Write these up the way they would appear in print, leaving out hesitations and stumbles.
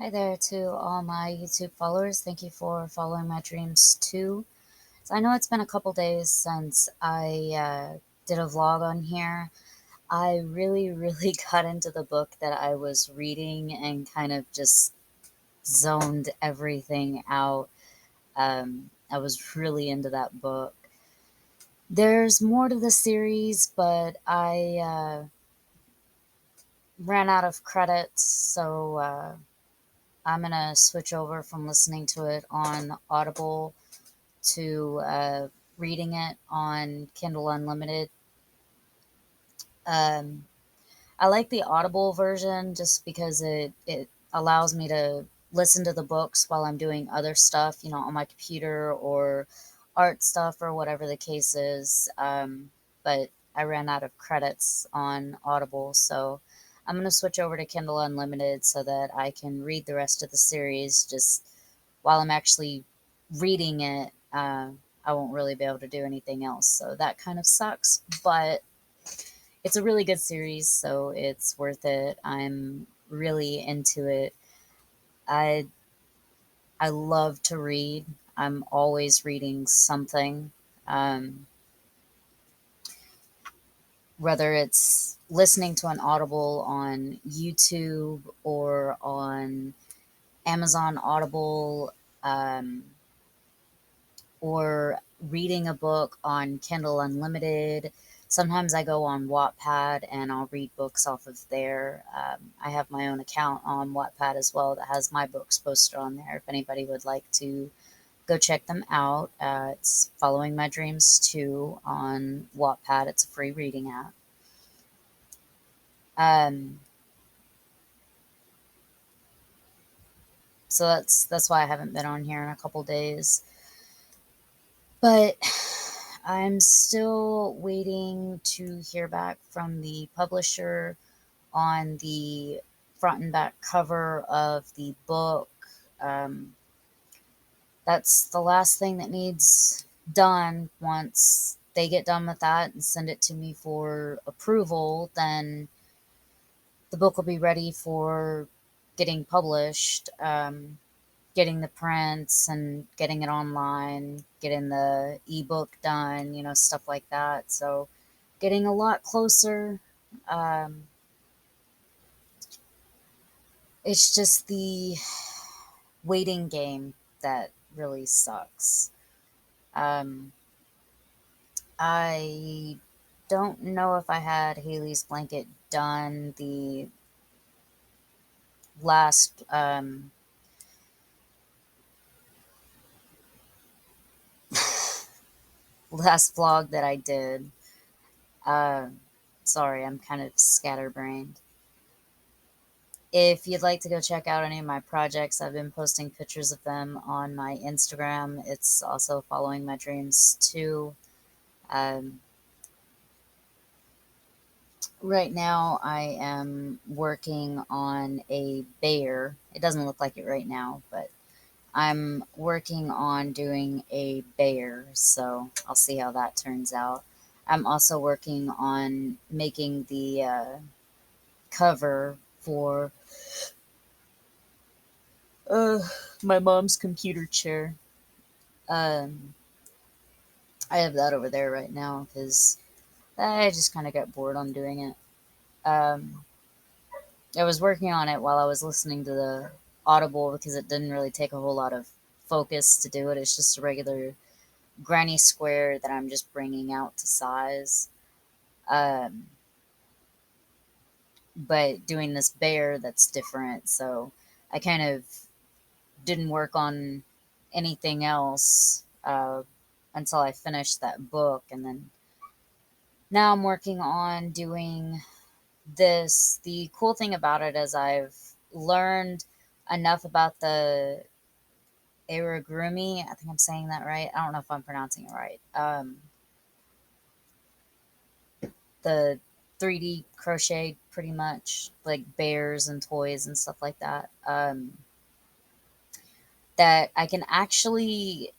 Hi there to all my YouTube followers. Thank you for following my dreams too. So I know it's been a couple days since I did a vlog on here. I really got into the book that I was reading and kind of just zoned everything out. I was really into that book. There's more to the series, but I ran out of credits, so I'm gonna switch over from listening to it on Audible to reading it on Kindle Unlimited. Um, I like the Audible version just because it allows me to listen to the books while I'm doing other stuff, on my computer or art stuff or whatever the case is. But I ran out of credits on Audible, so I'm going to switch over to Kindle Unlimited so that I can read the rest of the series just while I'm actually reading it. I won't really be able to do anything else, so that kind of sucks, but it's a really good series, so it's worth it. I'm really into it. I I love to read. I'm always reading something, um, whether it's listening to an Audible on YouTube or on Amazon Audible, um, or reading a book on Kindle Unlimited. Sometimes I go on Wattpad and I'll read books off of there. I have my own account on Wattpad as well that has my books posted on there if anybody would like to go check them out. It's Following My Dreams 2 on Wattpad. It's a free reading app. Um, so that's why I haven't been on here in a couple days. But I'm still waiting to hear back from the publisher on the front and back cover of the book. Um, that's the last thing that needs done. Once they get done with that and send it to me for approval, then the book will be ready for getting published. Getting the prints and getting it online, getting the ebook done, stuff like that. So getting a lot closer. Um, it's just the waiting game that really sucks. Um, I don't know if I had Haley's Blanket done the last last vlog that I did. Uh, Sorry, I'm kind of scatterbrained. If you'd like to go check out any of my projects, I've been posting pictures of them on my Instagram. It's also Following My Dreams too. Um, right now, I am working on a bear. It doesn't look like it right now, but I'm working on doing a bear, so I'll see how that turns out. I'm also working on making the cover for uh, my mom's computer chair. Um, I have that over there right now because I just kind of got bored on doing it. Um, I was working on it while I was listening to the Audible because it didn't really take a whole lot of focus to do it. It's just a regular granny square that I'm just bringing out to size. Um, but doing this bear that's different, so I kind of didn't work on anything else until I finished that book, and then now I'm working on doing this. The cool thing about it is I've learned enough about the Aragurumi. I think I'm saying that right. I don't know if I'm pronouncing it right. The 3D crochet, pretty much like bears and toys and stuff like that. That I can actually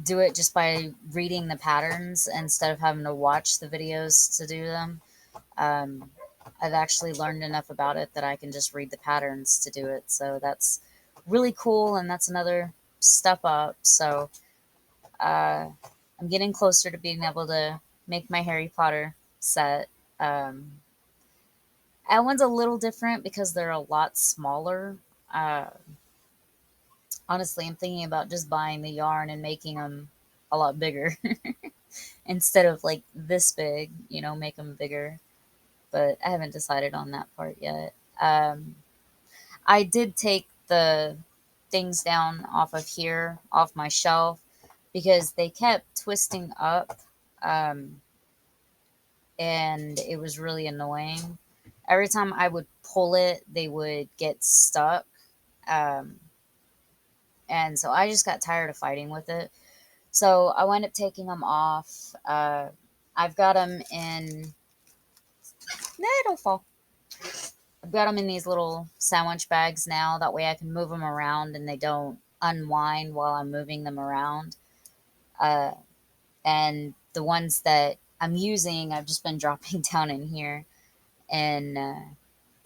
do it just by reading the patterns instead of having to watch the videos to do them. Um, I've actually learned enough about it that I can just read the patterns to do it. So that's really cool, and that's another step up. So uh, I'm getting closer to being able to make my Harry Potter set. Um, that one's a little different because they're a lot smaller. Uh, Honestly, I'm thinking about just buying the yarn and making them a lot bigger instead of like this big, make them bigger. But I haven't decided on that part yet. I did take the things down off of here, off my shelf, because they kept twisting up, um, and it was really annoying. Every time I would pull it, they would get stuck. Um, and so I just got tired of fighting with it. So I wound up taking them off. I've got them in. Nah, don't fall. I've got them in these little sandwich bags now. That way I can move them around and they don't unwind while I'm moving them around. Uh, and the ones that I'm using, I've just been dropping down in here and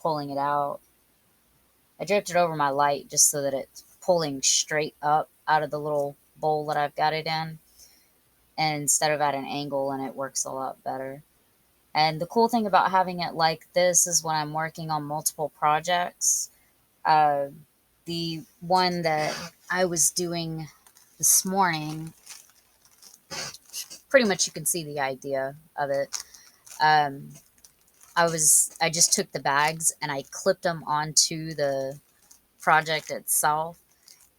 pulling it out. I draped it over my light just so that it's pulling straight up out of the little bowl that I've got it in, and instead of at an angle, and it works a lot better. And the cool thing about having it like this is when I'm working on multiple projects, uh, the one that I was doing this morning, pretty much you can see the idea of it. Um, I just took the bags and I clipped them onto the project itself.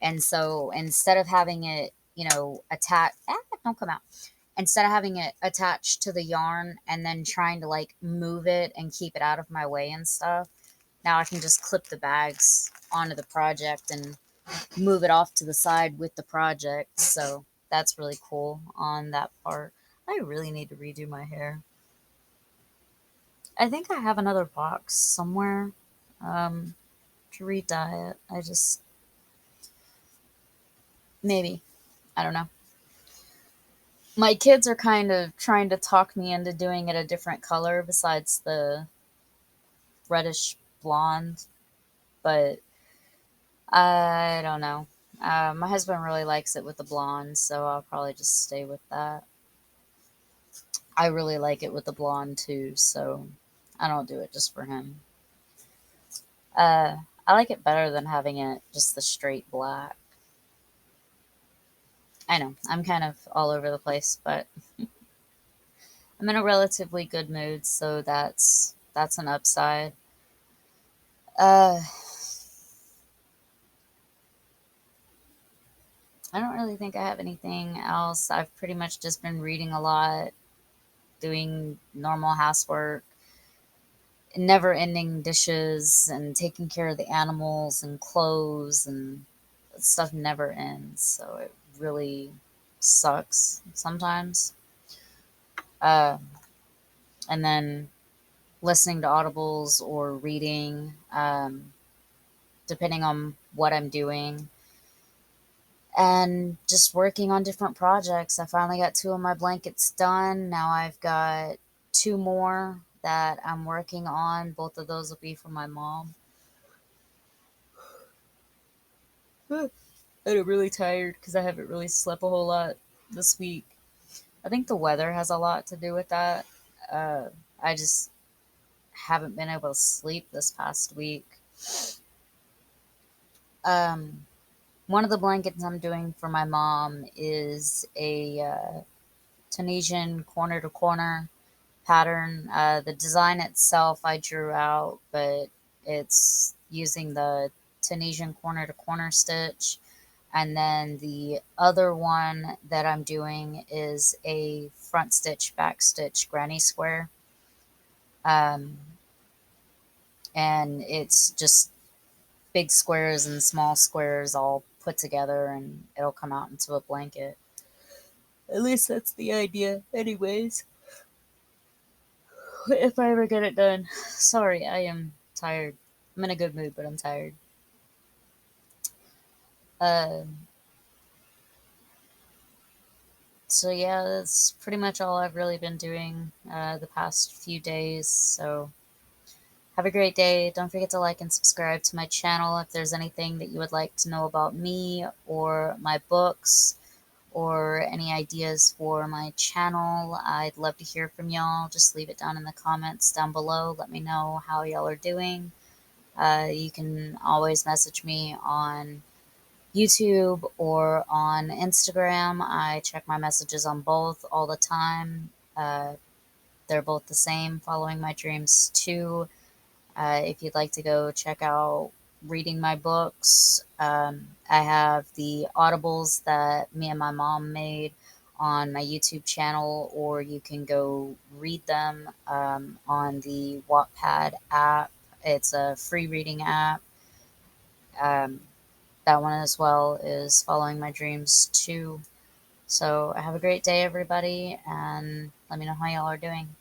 And so instead of having it, attach, don't come out. Instead of having it attached to the yarn and then trying to like move it and keep it out of my way and stuff, now I can just clip the bags onto the project and move it off to the side with the project. So that's really cool on that part. I really need to redo my hair. I think I have another box somewhere um, to re-dye it. Maybe. I don't know. My kids are kind of trying to talk me into doing it a different color besides the reddish blonde, but I don't know. My husband really likes it with the blonde, so I'll probably just stay with that. I really like it with the blonde too, so I don't do it just for him. I like it better than having it just the straight black. I know, I'm kind of all over the place, but I'm in a relatively good mood, so that's an upside. Uh, I don't really think I have anything else. I've pretty much just been reading a lot, doing normal housework, never ending dishes, and taking care of the animals and clothes, and stuff never ends. So it really sucks sometimes. Uh, and then listening to audibles or reading, depending on what I'm doing, and just working on different projects. I finally got two of my blankets done. Now I've got two more that I'm working on. Both of those will be for my mom. And I'm really tired because I haven't really slept a whole lot this week. I think the weather has a lot to do with that. Uh, I just haven't been able to sleep this past week. Um, One of the blankets I'm doing for my mom is a Tunisian corner to corner pattern. The design itself I drew out, but it's using the Tunisian corner to corner stitch. And then the other one that I'm doing is a front stitch, back stitch granny square. Um, and it's just big squares and small squares all put together, and it'll come out into a blanket. At least that's the idea, anyways. If I ever get it done. Sorry, I am tired. I'm in a good mood, but I'm tired. Uh, so yeah, that's pretty much all I've really been doing the past few days. So Have a great day. Don't forget to like and subscribe to my channel. If there's anything that you would like to know about me or my books or any ideas for my channel, I'd love to hear from y'all. Just leave it down in the comments down below. Let me know how y'all are doing. You can always message me on YouTube or on Instagram. I check my messages on both all the time. They're both the same, Following My Dreams 2. If you'd like to go check out reading my books, I have the audibles that me and my mom made on my YouTube channel, or you can go read them on the Wattpad app. It's a free reading app. Um, that one as well is Following My Dreams 2. So have a great day, everybody, and let me know how y'all are doing.